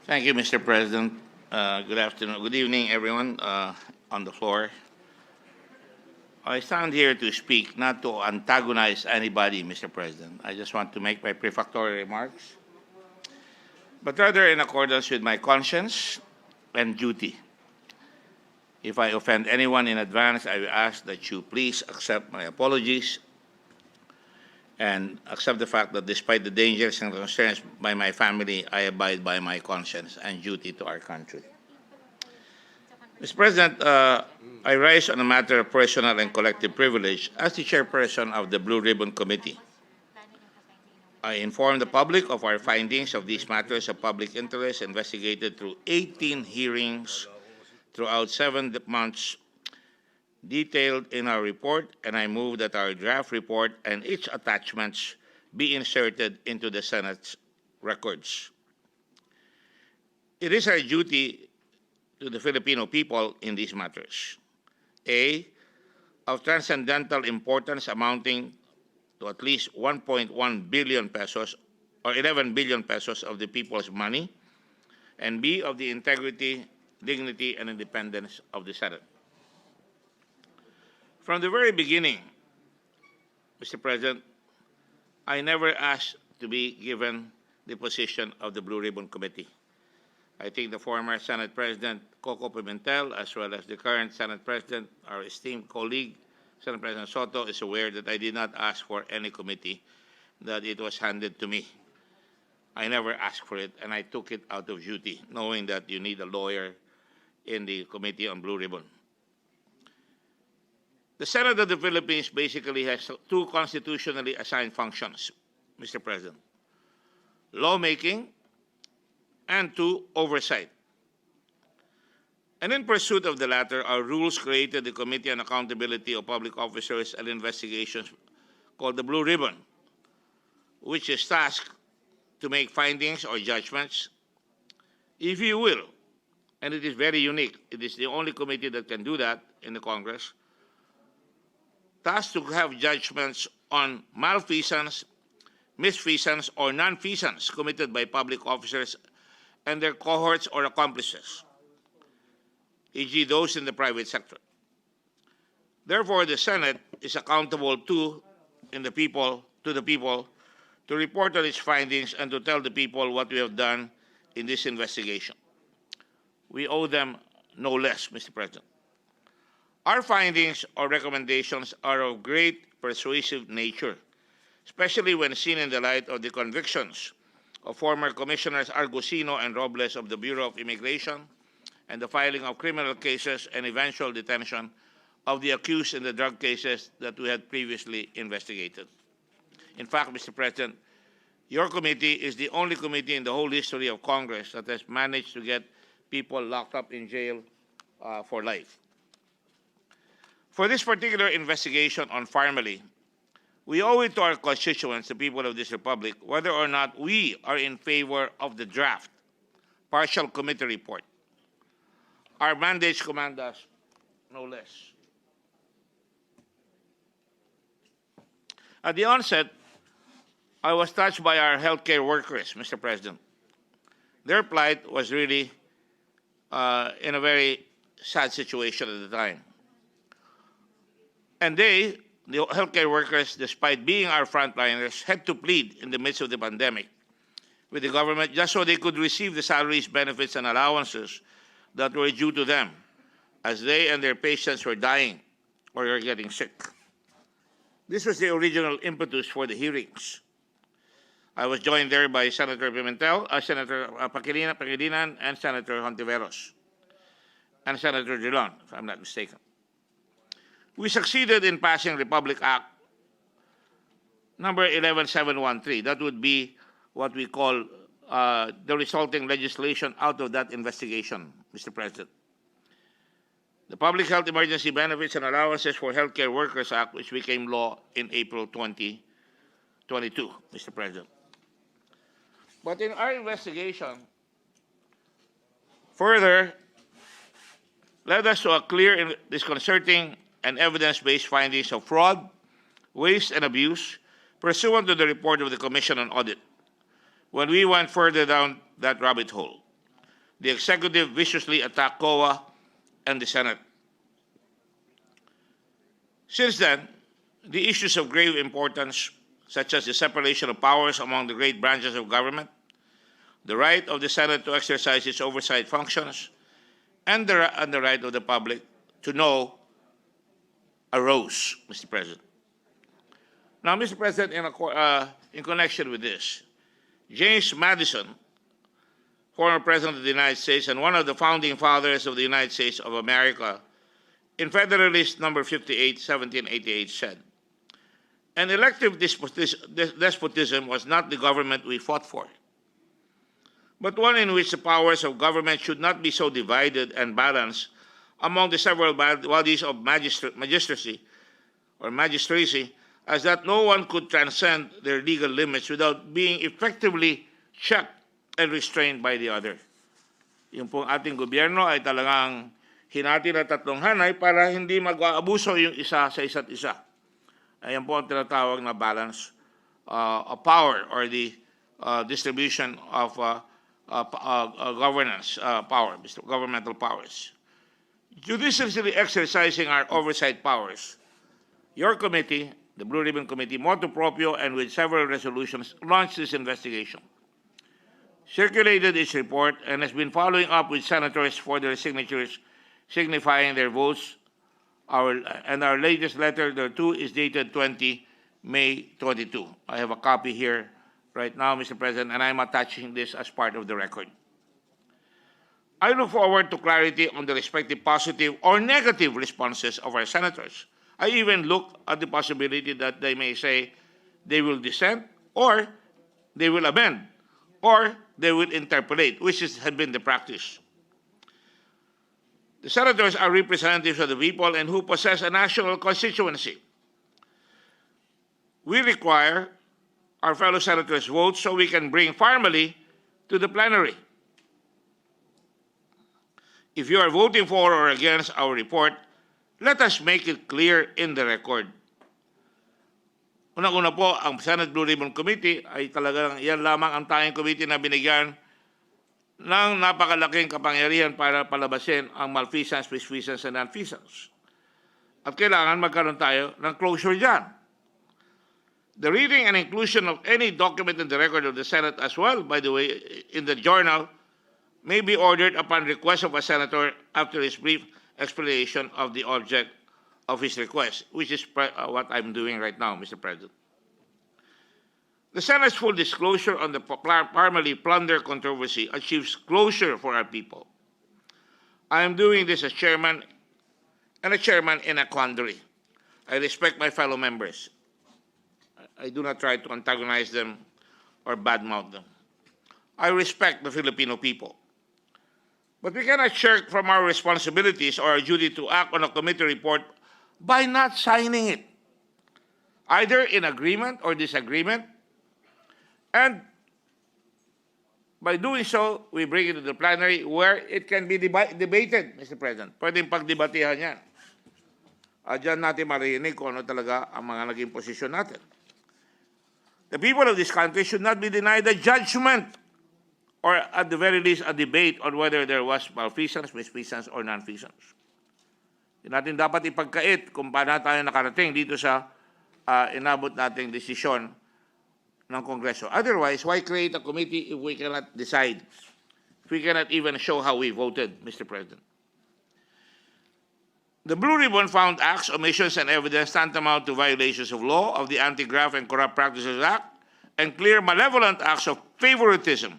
Thank you, Mr. President. Good afternoon, good evening, everyone on the floor. I stand here to speak, not to antagonize anybody, Mr. President. I just want to make my prefatory remarks, but rather in accordance with my conscience and duty. If I offend anyone in advance, I will ask that you please accept my apologies and accept the fact that despite the dangers and concerns by my family, I abide by my conscience and duty to our country. Mr. President, I rise on a matter of personal and collective privilege as the chairperson of the Blue Ribbon Committee. I inform the public of our findings of these matters of public interest investigated through 18 hearings throughout 7 months, detailed in our report, and I move that our draft report and its attachments be inserted into the Senate's records. It is our duty to the Filipino people in these matters. A, of transcendental importance amounting to at least 1.1 billion pesos or 11 billion pesos of the people's money, and B, of the integrity, dignity, and independence of the Senate. From the very beginning, Mr. President, I never asked to be given the position of the Blue Ribbon Committee. I think the former Senate President, Coco Pimentel, as well as the current Senate President, our esteemed colleague, Senate President Soto, is aware that I did not ask for any committee, that it was handed to me. I never asked for it, and I took it out of duty, knowing that you need a lawyer in the Committee on Blue Ribbon. The Senate of the Philippines basically has two constitutionally assigned functions, Mr. President: lawmaking and two, oversight. And in pursuit of the latter, our rules created the Committee on Accountability of Public Officers and Investigations, called the Blue Ribbon, which is tasked to make findings or judgments, if you will, and it is very unique. It is the only committee that can do that in the Congress, tasked to have judgments on malfeasance, misfeasance, or nonfeasance committed by public officers and their cohorts or accomplices, e.g. those in the private sector. Therefore, the Senate is accountable to the people to report on its findings and to tell the people what we have done in this investigation. We owe them no less, Mr. President. Our findings or recommendations are of great persuasive nature, especially when seen in the light of the convictions of former Commissioners Argusino and Robles of the Bureau of Immigration and the filing of criminal cases and eventual detention of the accused in the drug cases that we had previously investigated. In fact, Mr. President, your committee is the only committee in the whole history of Congress that has managed to get people locked up in jail for life. For this particular investigation on Pharmally, we owe it to our constituents, the people of this republic, whether or not we are in favor of the draft partial committee report. Our mandates command us no less. At the onset, I was touched by our healthcare workers, Mr. President. Their plight was really in a very sad situation at the time. And they, the healthcare workers, despite being our frontliners, had to plead in the midst of the pandemic with the government just so they could receive the salaries, benefits, and allowances that were due to them, as they and their patients were dying or were getting sick. This was the original impetus for the hearings. I was joined there by Senator Pimentel, Senator Pangilinan, and Senator Hontiveros, and Senator Drilon, if I'm not mistaken. We succeeded in passing Republic Act number 11713. That would be what we call the resulting legislation out of that investigation, Mr. President. The Public Health Emergency Benefits and Allowances for Healthcare Workers Act, which became law in April 2022, Mr. President. But in our investigation, further led us to a clear and disconcerting and evidence-based findings of fraud, waste, and abuse pursuant to the report of the Commission on Audit when we went further down that rabbit hole. the executive viciously attacked COA and the Senate. Since then, the issues of grave importance, such as the separation of powers among the great branches of government, the right of the Senate to exercise its oversight functions, and the right of the public to know, arose, Mr. President. Now, Mr. President, in connection with this, James Madison, former President of the United States and one of the founding fathers of the United States of America, in Federalist Number 58, 1788, said, "An elective despotism was not the government we fought for, but one in which the powers of government should not be so divided and balanced among the several bodies of magistracy as that no one could transcend their legal limits without being effectively checked and restrained by the other." Yung pong ating gobyerno ay talagang hinati na tatlong hanay para hindi mag-aabuso yung isa sa isa't isa. Ayan po ang tinatawag na balance of power or the distribution of governance power, governmental powers. Judiciously exercising our oversight powers, your committee, the Blue Ribbon Committee, motu proprio and with several resolutions, launched this investigation, circulated its report, and has been following up with senators for their signatures signifying their votes. Our latest letter thereto is dated 20 May 22. I have a copy here right now, Mr. President, and I'm attaching this as part of the record. I look forward to clarity on the respective positive or negative responses of our senators. I even look at the possibility that they may say they will dissent, or they will amend, or they will interpolate, which has been the practice. The senators are representatives of the people and who possess a national constituency. We require our fellow senators' votes so we can bring Pharmally to the plenary. If you are voting for or against our report, let us make it clear in the record. Unang-una po, ang Senate Blue Ribbon Committee ay talagang yan lamang ang tanging committee na binigyan ng napakalaking kapangyarihan para palabasin ang malfeasance, misfeasance, and nonfeasance. At kailangan magkaroon tayo ng closure dyan. The reading and inclusion of any document in the record of the Senate as well, by the way, in the journal, may be ordered upon request of a senator after his brief explanation of the object of his request, which is what I'm doing right now, Mr. President. The Senate's full disclosure on the Pharmally plunder controversy achieves closure for our people. I am doing this as chairman, and a chairman in a quandary. I respect my fellow members. I do not try to antagonize them or badmouth them. I respect the Filipino people. But we cannot shirk from our responsibilities or our duty to act on a committee report by not signing it, either in agreement or disagreement. And by doing so, we bring it to the plenary where it can be debated, Mr. President. Pwedeng pagdebatihan yan. Diyan natin marinig kung ano talaga ang mga naging posisyon natin. The people of this country should not be denied a judgment or at the very least a debate on whether there was malfeasance, misfeasance, or nonfeasance. Hindi natin dapat ipagkait kung paano tayo nakarating dito sa inabot nating desisyon ng Kongreso. Otherwise, why create a committee if we cannot decide? If we cannot even show how we voted, Mr. President? The Blue Ribbon found acts, omissions, and evidence tantamount to violations of law of the Anti-Graft and Corrupt Practices Act and clear malevolent acts of favoritism,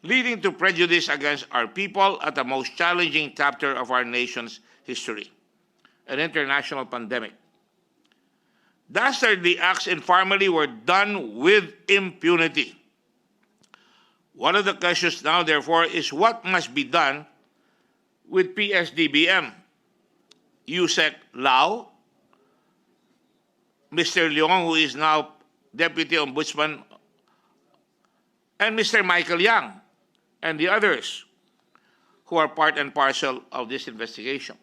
leading to prejudice against our people at the most challenging chapter of our nation's history, an international pandemic. Dastardly acts in Pharmally were done with impunity. One of the questions now, therefore, is what must be done with PSDBM, Yusek Lau, Mr. Leong, who is now Deputy Ombudsman, and Mr. Michael Yang, and the others who are part and parcel of this investigation.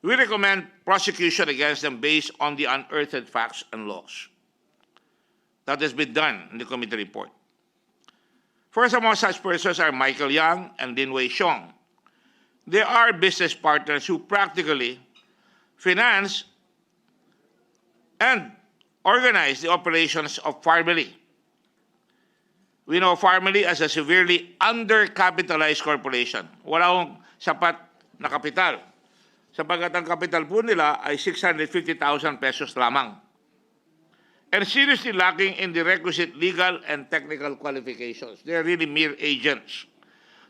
We recommend prosecution against them based on the unearthed facts and laws. That has been done in the committee report. First among such persons are Michael Yang and Lin Wei Xiong. They are business partners who practically finance and organize the operations of Pharmally. We know Pharmally as a severely undercapitalized corporation. Wala akong sapat na kapital. Sapagkat ang kapital po nila ay 650,000 pesos lamang. And seriously lacking in the requisite legal and technical qualifications. They are really mere agents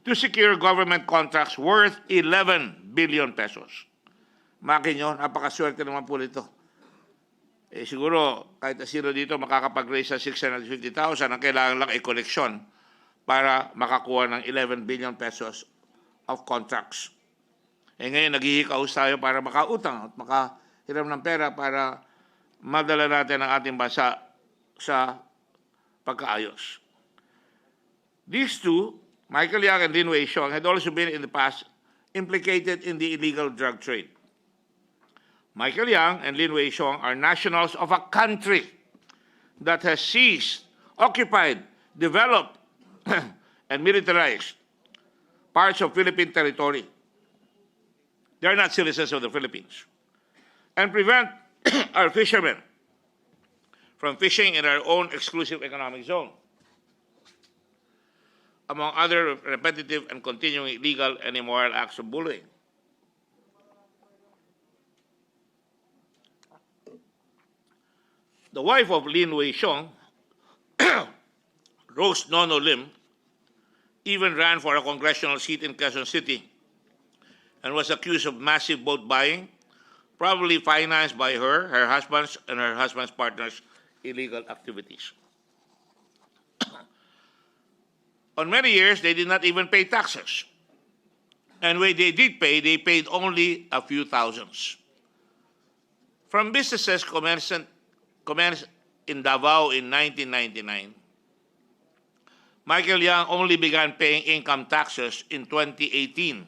to secure government contracts worth 11 billion pesos. Makin nyo, napakaswerte naman po nito. Siguro, kahit na sino dito makakapag-raise sa 650,000, ang kailangan lang ay koleksyon para makakuha ng 11 billion pesos of contracts. Ngayon, naghihikaos tayo para makautang at makahiram ng pera para madala natin ang ating bansa sa pagkaayos. These two, Michael Yang and Lin Wei Xiong, had also been in the past implicated in the illegal drug trade. Michael Yang and Lin Wei Xiong are nationals of a country that has seized, occupied, developed, and militarized parts of Philippine territory. They are not citizens of the Philippines. And prevent our fishermen from fishing in our own exclusive economic zone, among other repetitive and continuing illegal and immoral acts of bullying. The wife of Lin Wei Xiong, Rose Nono Lim, even ran for a congressional seat in Quezon City and was accused of massive boat buying, probably financed by her husband's, and her husband's partner's illegal activities. On many years, they did not even pay taxes. And when they did pay, they paid only a few thousands. From businesses commenced in Davao in 1999, Michael Yang only began paying income taxes in 2018.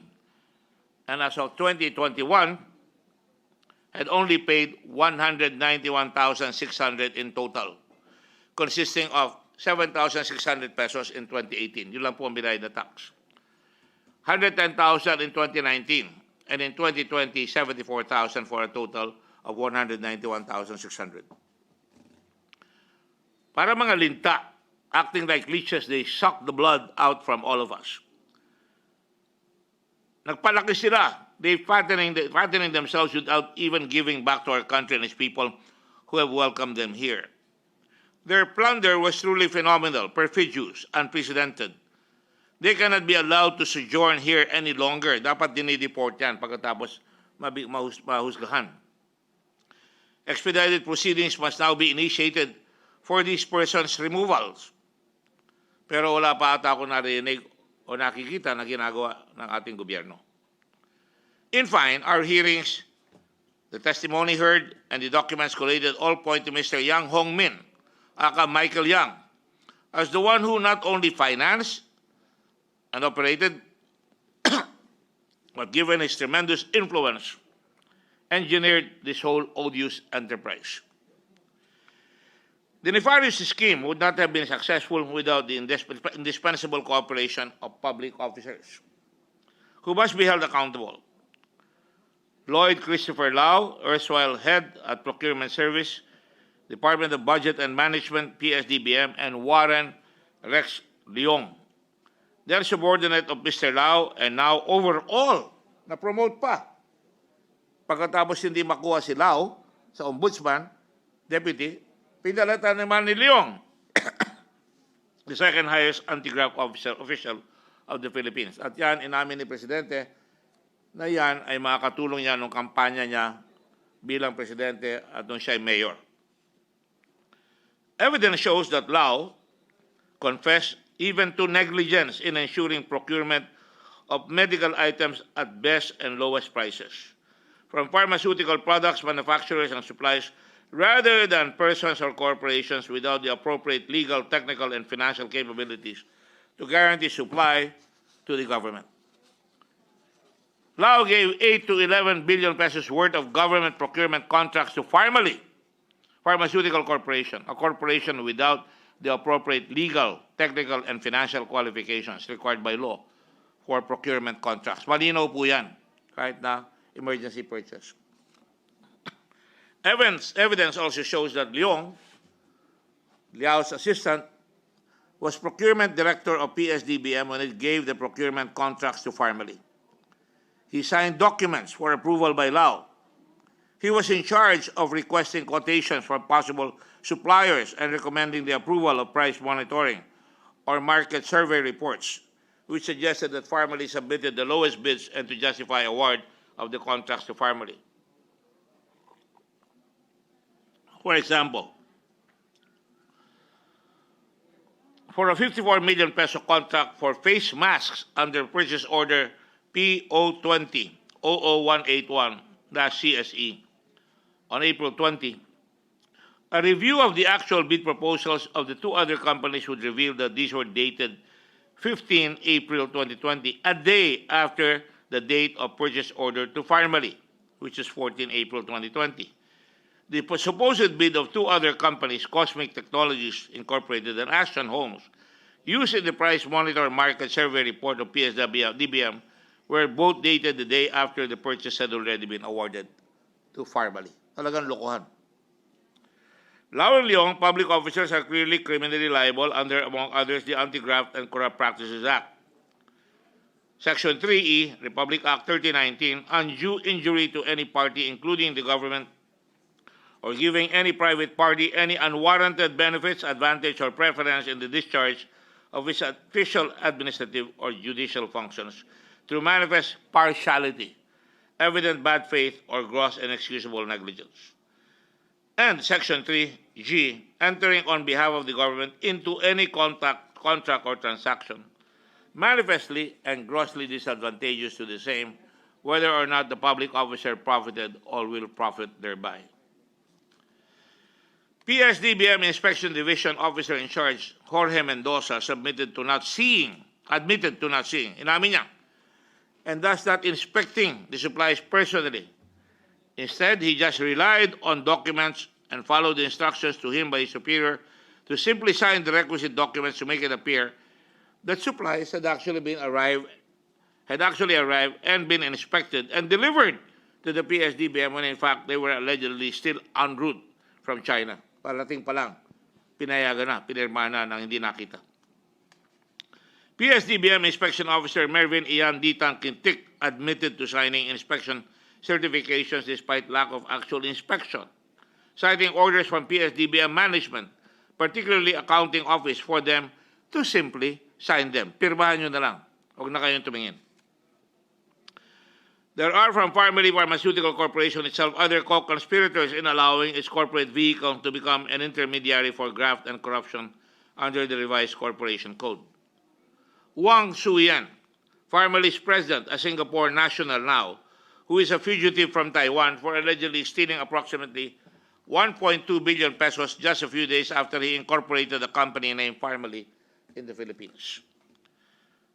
And as of 2021, had only paid 191,600 in total, consisting of 7,600 pesos in 2018. Yun lang po ang binayad na tax. 110,000 in 2019, and in 2020, 74,000 for a total of 191,600. Para mga linta, acting like leeches, they suck the blood out from all of us. Nagpalaki sila. They fattening themselves without even giving back to our country and its people who have welcomed them here. Their plunder was truly phenomenal, perfidious, unprecedented. They cannot be allowed to sojourn here any longer. Dapat dinideport yan pagkatapos mahusgahan. Expedited proceedings must now be initiated for these persons' removals. Pero wala pa ata ako narinig o nakikita na ginagawa ng ating gobyerno. In fine, our hearings, the testimony heard, and the documents collated all point to Mr. Yang Hong Min, aka Michael Yang, as the one who not only financed and operated, but given his tremendous influence, engineered this whole odious enterprise. The nefarious scheme would not have been successful without the indispensable cooperation of public officers, who must be held accountable. Lloyd Christopher Lau, erstwhile head at Procurement Service, Department of Budget and Management, PSDBM, and Warren Rex Leong. They are subordinate of Mr. Lau and now overall na-promote pa. Pagkatapos hindi makuha si Lau sa ombudsman, deputy, pinalatan naman ni Leong, the second highest anti-graft official of the Philippines. At yan, inamin ni Presidente, na yan ay makakatulong niya nung kampanya niya bilang presidente at nung siya ay mayor. Evidence shows that Lau confessed even to negligence in ensuring procurement of medical items at best and lowest prices, from pharmaceutical products, manufacturers, and supplies, rather than persons or corporations without the appropriate legal, technical, and financial capabilities to guarantee supply to the government. Lau gave 8 to 11 billion pesos worth of government procurement contracts to Pharmally, Pharmaceutical Corporation, a corporation without the appropriate legal, technical, and financial qualifications required by law for procurement contracts. Malinaw po yan, kahit na emergency purchase. Evidence also shows that Liao's assistant, was procurement director of PSDBM when it gave the procurement contracts to Pharmally. He signed documents for approval by Liao. He was in charge of requesting quotations from possible suppliers and recommending the approval of price monitoring or market survey reports, which suggested that Pharmally submitted the lowest bids and to justify award of the contracts to Pharmally. For example, for a 54 million peso contract for face masks under purchase order P020-00181-CSE on April 20, a review of the actual bid proposals of the two other companies would reveal that these were dated 15 April 2020, a day after the date of purchase order to Pharmally, which is 14 April 2020. The supposed bid of two other companies, Cosmic Technologies Incorporated and Ashton Homes, used in the price monitor market survey report of PSDBM, were both dated the day after the purchase had already been awarded to Pharmally. Talagang lokohan. Liao and Leong, public officers, are clearly criminally liable under, among others, the Anti-Graft and Corrupt Practices Act. Section 3E, Republic Act 3019, undue injury to any party, including the government, or giving any private party any unwarranted benefits, advantage, or preference in the discharge of its official, administrative, or judicial functions through manifest partiality, evident bad faith, or gross and inexcusable negligence. And Section 3G, entering on behalf of the government into any contract or transaction, manifestly and grossly disadvantageous to the same, whether or not the public officer profited or will profit thereby. PSDBM Inspection Division Officer in Charge, Jorge Mendoza, admitted to not seeing, inamin niya, and thus not inspecting the supplies personally. Instead, he just relied on documents and followed the instructions to him by his superior to simply sign the requisite documents to make it appear that supplies had actually arrived and been inspected and delivered to the PSDBM when in fact they were allegedly still en route from China. Parating pa lang, pinayagan na, pinirma na nang hindi nakita. PSDBM Inspection Officer Mervin Ian Ditang Quintic admitted to signing inspection certifications despite lack of actual inspection, citing orders from PSDBM management, particularly accounting office, for them to simply sign them. Pirmahan nyo na lang. Huwag na kayong tumingin. There are from Pharmally Pharmaceutical Corporation itself other co-conspirators in allowing its corporate vehicle to become an intermediary for graft and corruption under the revised Corporation Code. Wang Suyan, Pharmally's president, a Singapore national now, who is a fugitive from Taiwan for allegedly stealing approximately 1.2 billion pesos just a few days after he incorporated a company named Pharmally in the Philippines.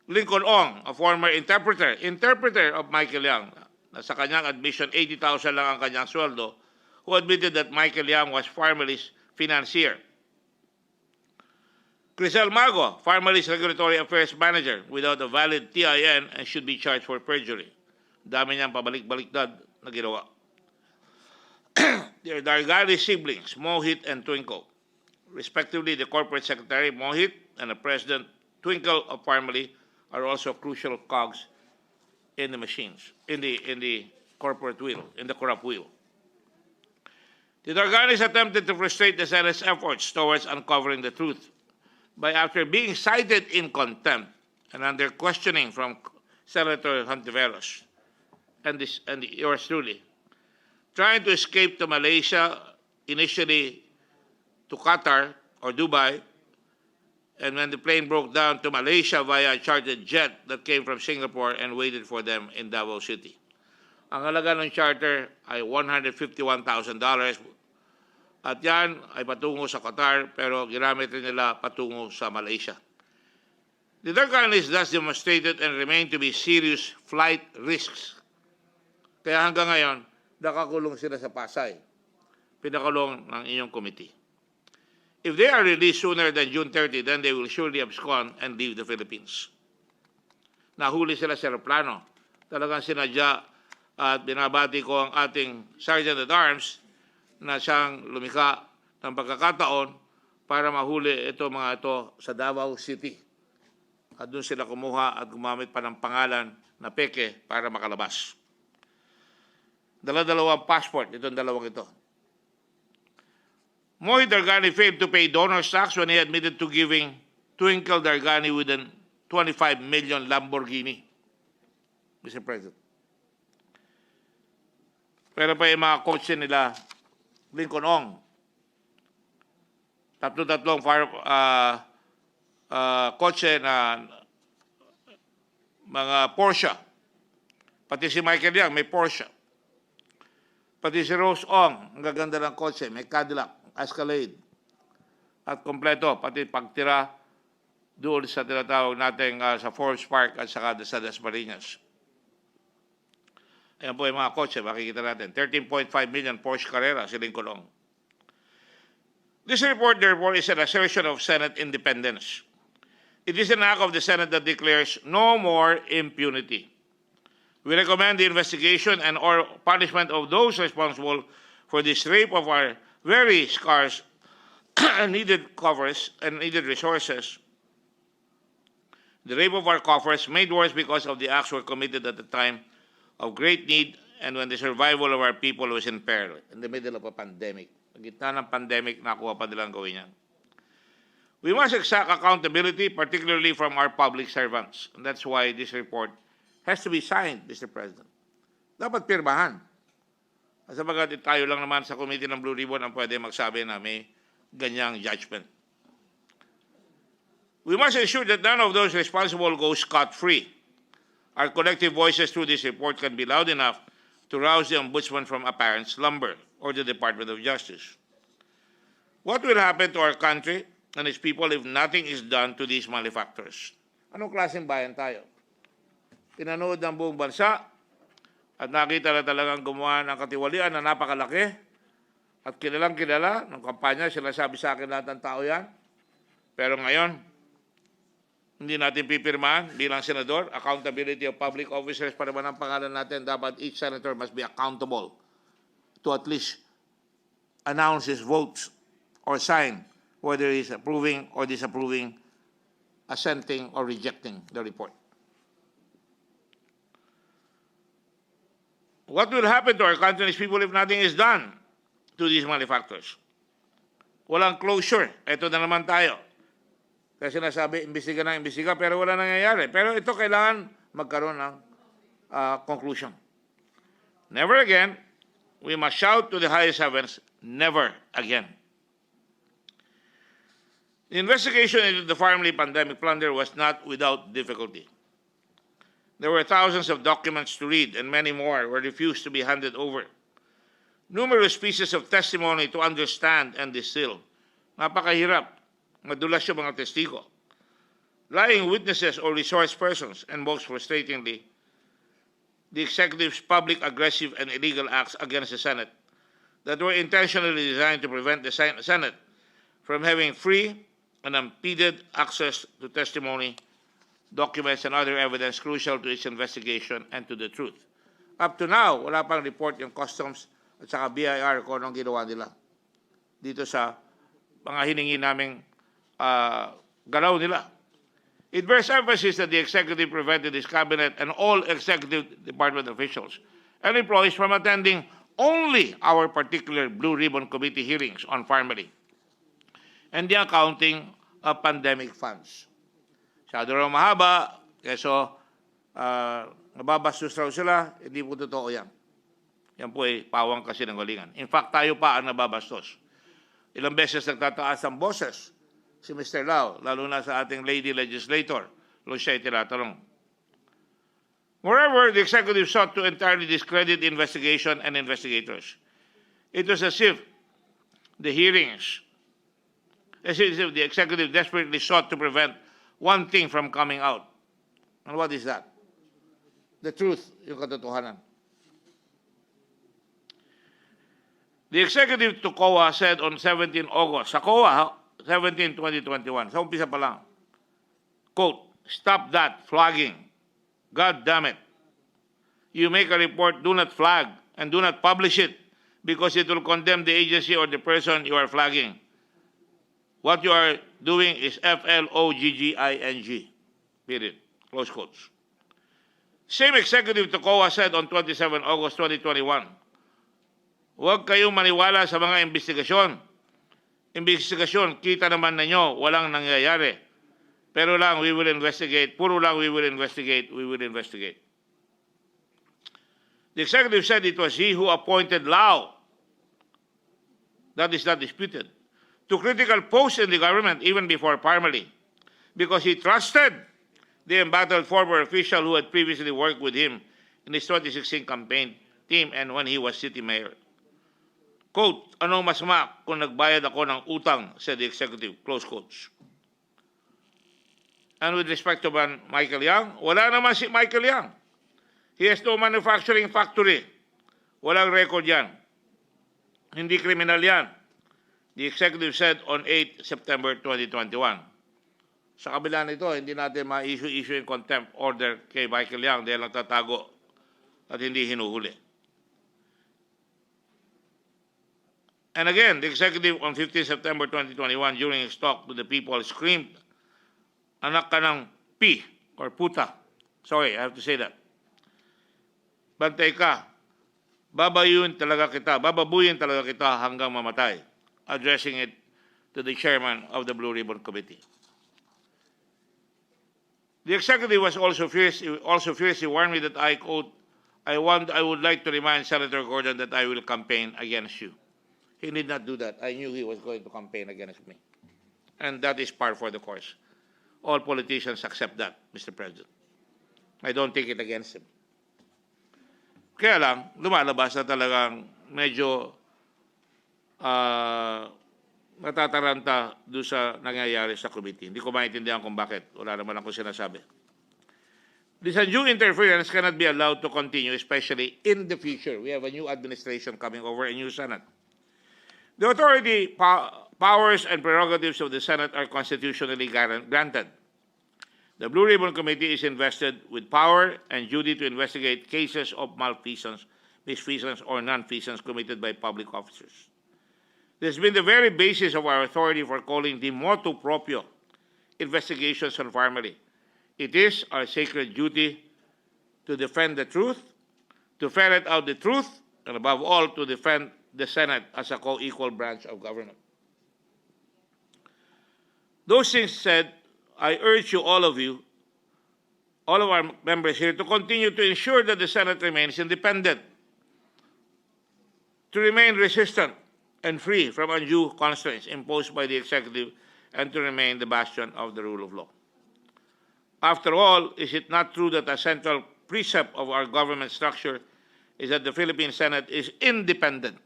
Lincoln Ong, a former interpreter of Michael Yang, na sa kanyang admission 80,000 lang ang kanyang sweldo, who admitted that Michael Yang was Pharmally's financier. Crisel Mago, Pharmally's regulatory affairs manager, without a valid TIN and should be charged for perjury. Dami niyang pabalik-baliktad na ginawa. The Dargari siblings, Mohit and Twinkle, respectively the corporate secretary Mohit and the president Twinkle of Pharmally, are also crucial cogs in the machines, in the corporate wheel, in the corrupt wheel. The Darganis attempted to frustrate the Senate's efforts towards uncovering the truth by, after being cited in contempt and under questioning from Senator Hontiveros and yours truly, trying to escape to Malaysia, initially to Qatar or Dubai, and when the plane broke down, to Malaysia via a chartered jet that came from Singapore and waited for them in Davao City. Ang halaga ng charter ay $151,000 at yan ay patungo sa Qatar pero ginamit rin nila patungo sa Malaysia. The Darganis thus demonstrated and remain to be serious flight risks. Kaya hanggang ngayon, nakakulong sila sa Pasay. Pinakulong ng inyong committee. If they are released sooner than June 30, then they will surely abscond and leave the Philippines. Nahuli sila sa aeroplano. Talagang sinadya at binabati ko ang ating Sergeant at Arms na siyang lumika ng pagkakataon para mahuli mga ito sa Davao City. At doon sila kumuha at gumamit pa ng pangalan na peke para makalabas. Dala-dalawang passport itong dalawang ito. Moy Dargani failed to pay donor's tax when he admitted to giving Twinkle Dargani with a 25 million Lamborghini, Mr. President. Pero pa yung mga kotse nila, Lincoln Ong, tatlong kotse na mga Porsche. Pati si Michael Yang may Porsche. Pati si Rose Ong, ang gaganda ng kotse, may Cadillac, Escalade. At kompleto, pati pagtira doon sa tinatawag natin sa Forbes Park at saka sa Dasmariñas. Ayan po yung mga kotse, makikita natin. 13.5 million Porsche Carrera, si Lincoln Ong. This report, therefore, is an assertion of Senate independence. It is an act of the Senate that declares no more impunity. We recommend the investigation and or punishment of those responsible for this rape of our very scarce and needed coffers and needed resources. The rape of our coffers made worse because of the acts were committed at the time of great need and when the survival of our people was in peril, in the middle of a pandemic. Sa gitna ng pandemic, nakuha pa nilang gawin yan. We must exact accountability, particularly from our public servants. And that's why this report has to be signed, Mr. President. Dapat pirmahan. Sa bagat tayo lang naman sa Committee ng Blue Ribbon ang pwede magsabi na may ganyang judgment. We must ensure that none of those responsible go scot-free. Our collective voices through this report can be loud enough to rouse the Ombudsman from apparent slumber or the Department of Justice. What will happen to our country and its people if nothing is done to these malefactors? Anong klaseng bayan tayo? Pinanood ng buong bansa at nakita na talagang gumawa ng katiwalian na napakalaki at kilalang kilala ng kampanya, sila sabi sa akin lahat ng tao yan. Pero ngayon, hindi natin pipirmahan bilang senador. Accountability of public officers pa naman ang pangalan natin. Dapat each senator must be accountable to at least announce his votes or sign whether he's approving or disapproving, assenting or rejecting the report. What will happen to our country's people if nothing is done to these malefactors? Walang closure. Ito na naman tayo. Kasi nasabi, imbestiga na imbestiga, pero wala nangyayari. Pero ito kailangan magkaroon ng conclusion. Never again, we must shout to the highest heavens, never again. The investigation into the Pharmally pandemic plunder was not without difficulty. There were thousands of documents to read, and many more were refused to be handed over. Numerous pieces of testimony to understand and distill. Napakahirap. Madulas yung mga testigo. Lying witnesses or resource persons, and most frustratingly, the executive's public, aggressive, and illegal acts against the Senate that were intentionally designed to prevent the Senate from having free and unimpeded access to testimony, documents, and other evidence crucial to its investigation and to the truth. Up to now, wala pang report yung Customs at saka BIR kung anong ginawa nila dito sa mga hiningi naming galaw nila. It bears emphasis that the executive prevented his cabinet and all executive department officials and employees from attending only our particular Blue Ribbon Committee hearings on Pharmally and the accounting of pandemic funds. Masyado raw mahaba, keso nababastos raw sila, hindi po totoo yan. Yan po ay pawang kasi ng galingan. In fact, tayo pa ang nababastos. Ilang beses nagtataas ang boses si Mr. Lau, lalo na sa ating lady legislator, lo siya tinatanong. Moreover, the executive sought to entirely discredit the investigation and investigators. It was as if the hearings, as if the executive desperately sought to prevent one thing from coming out. And what is that? The truth, yung katotohanan. The executive to COA said on 17 August, sa COA, 17, 2021. Sa umpisa pa lang. Quote, "Stop that flagging. God damn it. You make a report, do not flag, and do not publish it because it will condemn the agency or the person you are flagging. What you are doing is FLOGGING. Period." Close quotes. Same executive to COA said on 27 August 2021, "Huwag kayong maniwala sa mga investigasyon. Investigasyon, kita naman ninyo, walang nangyayari. Pero lang, we will investigate. Puro lang, we will investigate. We will investigate." The executive said it was he who appointed Lau. That is not disputed. To critical posts in the government even before Pharmally, because he trusted the embattled former official who had previously worked with him in his 2016 campaign team and when he was city mayor. Quote, "Anong masama kung nagbayad ako ng utang," said the executive. Close quotes. And with respect to Michael Yang, wala naman si Michael Yang. He has no manufacturing factory. Walang record yan. Hindi kriminal yan. The executive said on 8 September 2021. Sa kabila nito, hindi natin ma-issue in contempt order kay Michael Yang dahil nagtatago at hindi hinuhuli. And again, the executive on 15 September 2021 during his talk to the people screamed, "Anak ka ng P or puta." Sorry, I have to say that. "Bantay ka. Bababuyin talaga kita hanggang mamatay," addressing it to the chairman of the Blue Ribbon Committee. The executive was also fiercely warned me that I quote, I would like to remind Senator Gordon that I will campaign against you." He did not do that. I knew he was going to campaign against me. And that is par for the course. All politicians accept that, Mr. President. I don't take it against him. Kaya lang, lumalabas na talagang medyo natataranta doon sa nangyayari sa committee. Hindi ko maintindihan kung bakit. Wala naman akong sinasabi. This undue interference cannot be allowed to continue, especially in the future. We have a new administration coming over, a new Senate. The authority, powers, and prerogatives of the Senate are constitutionally granted. The Blue Ribbon Committee is invested with power and duty to investigate cases of malfeasance, misfeasance, or nonfeasance committed by public officers. This has been the very basis of our authority for calling the motu proprio investigations on Pharmally. It is our sacred duty to defend the truth, to ferret out the truth, and above all, to defend the Senate as a co-equal branch of government. Those things said, I urge you, all of our members here, to continue to ensure that the Senate remains independent, to remain resistant and free from undue constraints imposed by the executive, and to remain the bastion of the rule of law. After all, is it not true that a central precept of our government structure is that the Philippine Senate is independent?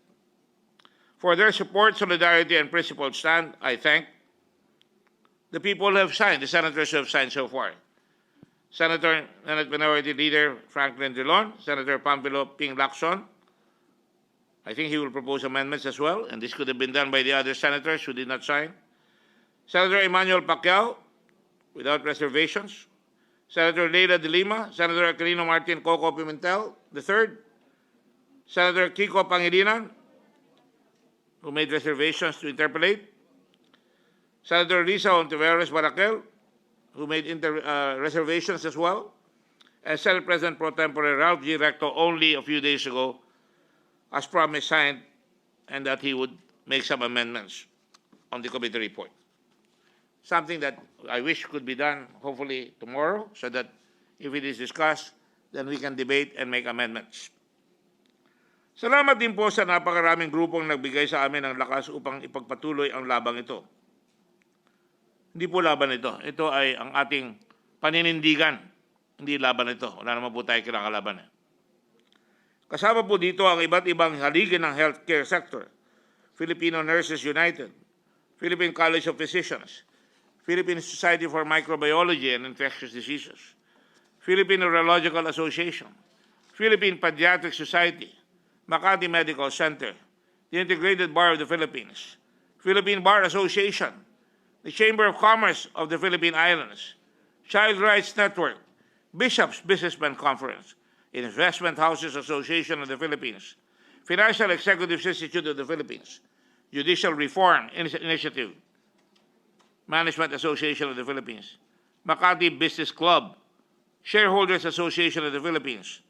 For their support, solidarity, and principled stand, I thank the people who have signed, the senators who have signed so far. Senate Minority Leader Franklin Drilon, Senator Pampilo Ping Lacson. I think he will propose amendments as well, and this could have been done by the other senators who did not sign. Senator Emmanuel Pacquiao, without reservations. Senator Leila de Lima, Senator Aquilino Martin Coco Pimentel III, Senator Kiko Pangilinan, who made reservations to interpolate. Senator Lisa Ontiveros Barakel, who made reservations as well. And Senate President Pro Tempore Ralph G. Recto only a few days ago, as promised, signed, and that he would make some amendments on the committee report. Something that I wish could be done hopefully tomorrow, so that if it is discussed, then we can debate and make amendments. Salamat din po sa napakaraming grupong nagbigay sa amin ng lakas upang ipagpatuloy ang labang ito. Hindi po laban ito. Ito ay ang ating paninindigan. Hindi laban ito. Wala naman po tayo kinakalaban. Kasama po dito ang iba't ibang haligi ng healthcare sector. Filipino Nurses United, Philippine College of Physicians, Philippine Society for Microbiology and Infectious Diseases, Philippine Neurological Association, Philippine Pediatric Society, Makati Medical Center, the Integrated Bar of the Philippines, Philippine Bar Association, the Chamber of Commerce of the Philippine Islands, Child Rights Network, Bishops Businessmen Conference, Investment Houses Association of the Philippines, Financial Executives Institute of the Philippines, Judicial Reform Initiative, Management Association of the Philippines, Makati Business Club, Shareholders Association of the Philippines,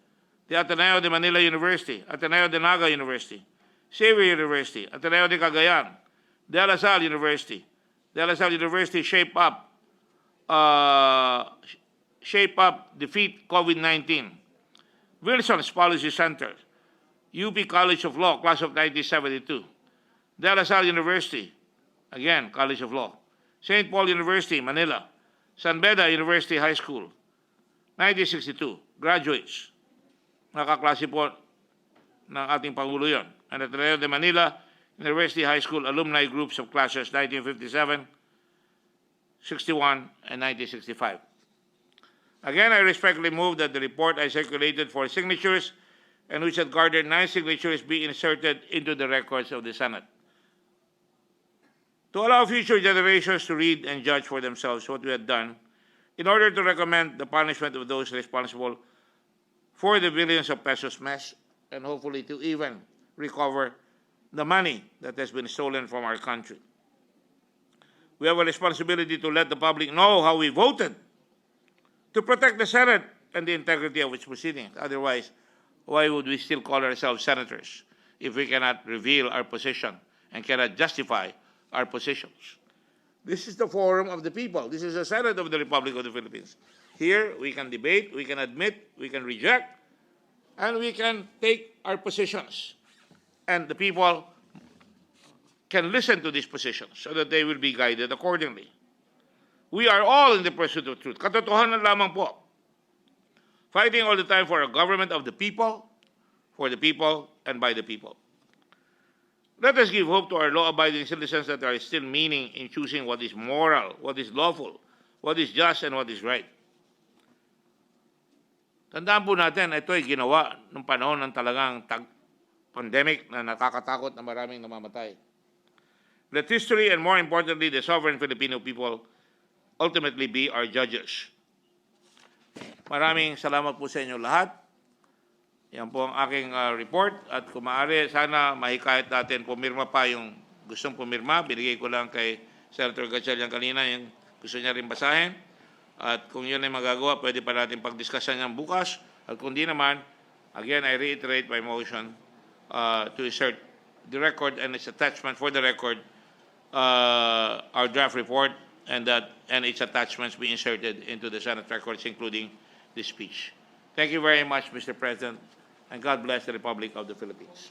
the Ateneo de Manila University, Ateneo de Naga University, Xavier University, Ateneo de Cagayan, De La Salle University, De La Salle University Shape Up, Defeat COVID-19, Wilson's Policy Center, UP College of Law, Class of 1972, De La Salle University, again, College of Law, St. Paul University, Manila, San Beda University High School, 1962, graduates, nakaklase po ng ating Pangulo yon. And Ateneo de Manila University High School alumni groups of classes 1957, 61, and 1965. Again, I respectfully move that the report I circulated for signatures and which had garnered 9 signatures be inserted into the records of the Senate. To allow future generations to read and judge for themselves what we had done, in order to recommend the punishment of those responsible for the billions of pesos mess, and hopefully to even recover the money that has been stolen from our country. We have a responsibility to let the public know how we voted to protect the Senate and the integrity of its proceedings. Otherwise, why would we still call ourselves senators if we cannot reveal our position and cannot justify our positions? This is the forum of the people. This is the Senate of the Republic of the Philippines. Here, we can debate, we can admit, we can reject, and we can take our positions. And the people can listen to these positions so that they will be guided accordingly. We are all in the pursuit of truth. Katotohanan lamang po. Fighting all the time for a government of the people, for the people, and by the people. Let us give hope to our law-abiding citizens that there is still meaning in choosing what is moral, what is lawful, what is just, and what is right. Tandaan po natin, ito ay ginawa ng panahon ng talagang pandemic na nakakatakot na maraming namamatay. Let history and more importantly, the sovereign Filipino people ultimately be our judges. Maraming salamat po sa inyo lahat. Yan po ang aking report at kung maaari, sana mahikayat natin pumirma pa yung gustong pumirma. Binigay ko lang kay Senator Gatchalian kanina yung gusto niya rin basahin. At kung yun ay magagawa, pwede pa natin pagdiskusyan yan bukas. At kung di naman, again, I reiterate my motion to insert the record and its attachment for the record, our draft report, and its attachments be inserted into the Senate records, including this speech. Thank you very much, Mr. President, and God bless the Republic of the Philippines.